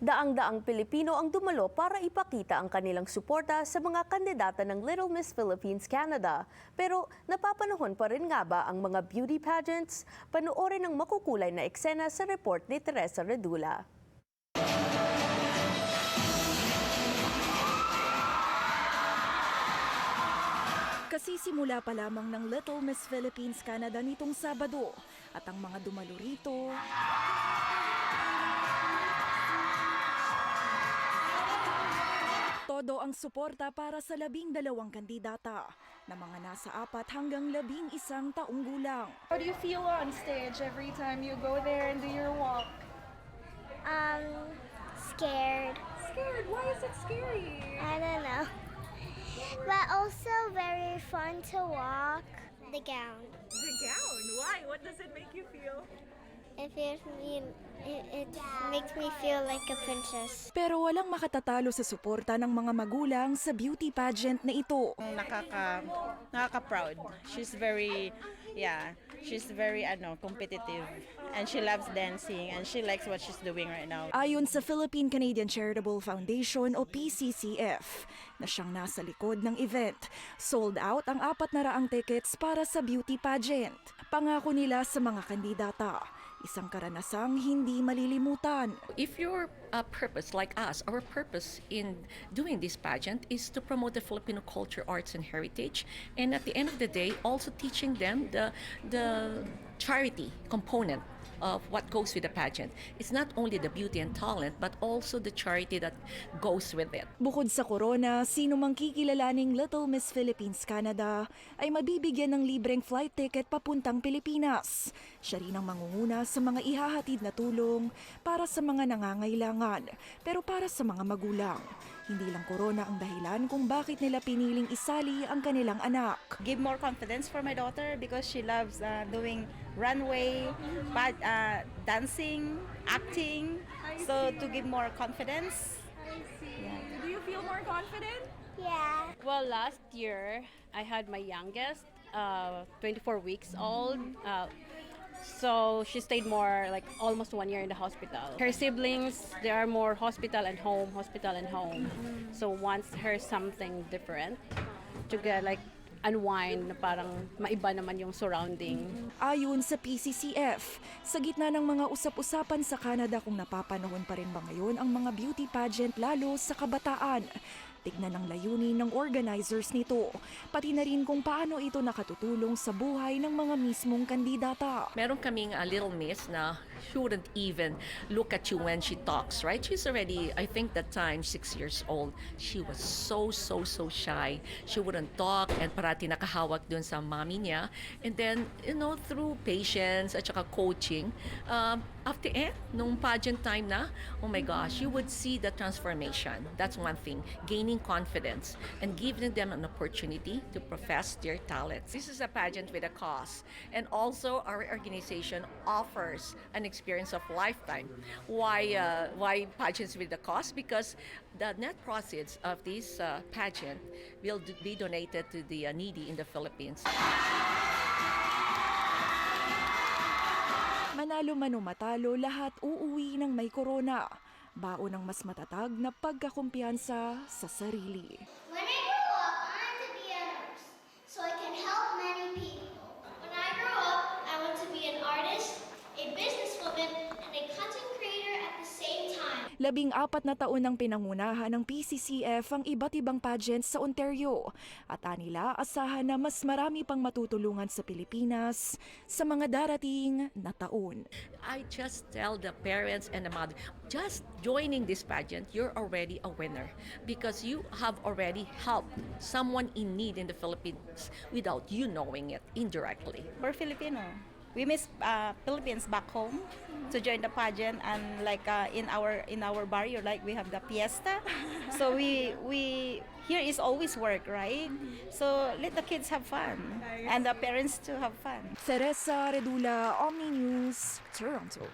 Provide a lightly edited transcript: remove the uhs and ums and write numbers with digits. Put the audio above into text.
Daang-daang Pilipino ang dumalo para ipakita ang kanilang suporta sa mga kandidata ng Little Miss Philippines Canada. Pero napapanahon pa rin nga ba ang mga beauty pageants? Panoorin ang makukulay na eksena sa report ni Teresa Redula. Kasisimula pa lamang ng Little Miss Philippines Canada nitong Sabado at ang mga dumalo rito todo ang suporta para sa 12 kandidata na mga nasa 4 hanggang 11 taong gulang. How do you feel on stage every time you go there and do your walk? Scared. Scared? Why is it scary? I don't know. But also very fun to walk. The gown. The gown. Why? What does it make you feel? It makes me feel like a princess. Pero walang makatatalo sa suporta ng mga magulang sa beauty pageant na ito. Nakaka-proud. She's very competitive and she loves dancing and she likes what she's doing right now. Ayon sa Philippine Canadian Charitable Foundation o PCCF, na siyang nasa likod ng event, sold out ang 400 tickets para sa beauty pageant. Pangako nila sa mga kandidata, isang karanasang hindi malilimutan. If your purpose, like us, our purpose in doing this pageant is to promote the Filipino culture, arts, and heritage, and at the end of the day, also teaching them the charity component of what goes with the pageant. It's not only the beauty and talent, but also the charity that goes with it. Bukod sa corona, sino mang kikilalaning Little Miss Philippines Canada ay mabibigyan ng libreng flight ticket papuntang Pilipinas. Siya rin ang mangunguna sa mga ihahatid na tulong para sa mga nangangailangan, pero para sa mga magulang. Hindi lang corona ang dahilan kung bakit nila piniling isali ang kanilang anak. Give more confidence for my daughter because she loves doing runway, dancing, acting. So to give more confidence. Do you feel more confident? Yeah. Well, last year I had my youngest, 24 weeks old. So she stayed more, like almost 1 year in the hospital. Her siblings, they are more hospital and home, hospital and home. So wants her something different to get like unwind, na parang maiba naman yung surrounding. Ayon sa PCCF, sa gitna ng mga usap-usapan sa Canada kung napapanahon pa rin ba ngayon ang mga beauty pageant lalo sa kabataan. Tignan ang layunin ng organizers nito, pati na rin kung paano ito nakatutulong sa buhay ng mga mismong kandidata. Meron kaming a little miss na she wouldn't even look at you when she talks, right? She's already, I think that time, 6 years old. She was so shy. She wouldn't talk and parati nakahawak dun sa mommy niya. And then, through patience at saka coaching, after nung pageant time na, oh my gosh, you would see the transformation. That's one thing. Gaining confidence and giving them an opportunity to profess their talents. This is a pageant with a cause, and also our organization offers an experience of lifetime. Why pageants with a cause? Because the net proceeds of this pageant will be donated to the needy in the Philippines. Manalo man o matalo, lahat uuwi ng may corona. Baon ng mas matatag na pagkakumpiyansa sa sarili. When I grow up, I want to be a nurse so I can help many people. When I grow up, I want to be an artist, a businesswoman, and a content creator at the same time. 14 na taon ng pinangunahan ng PCCF ang iba't ibang pageants sa Ontario at anila asahan na mas marami pang matutulungan sa Pilipinas sa mga darating na taon. I just tell the parents and the mother, just joining this pageant, you're already a winner because you have already helped someone in need in the Philippines without you knowing it indirectly. We're Filipino. We miss Philippines back home to join the pageant, and like in our barrio, like we have the fiesta. So we here is always work, right? So let the kids have fun and the parents to have fun. Teresa Redula, Omni News, Toronto.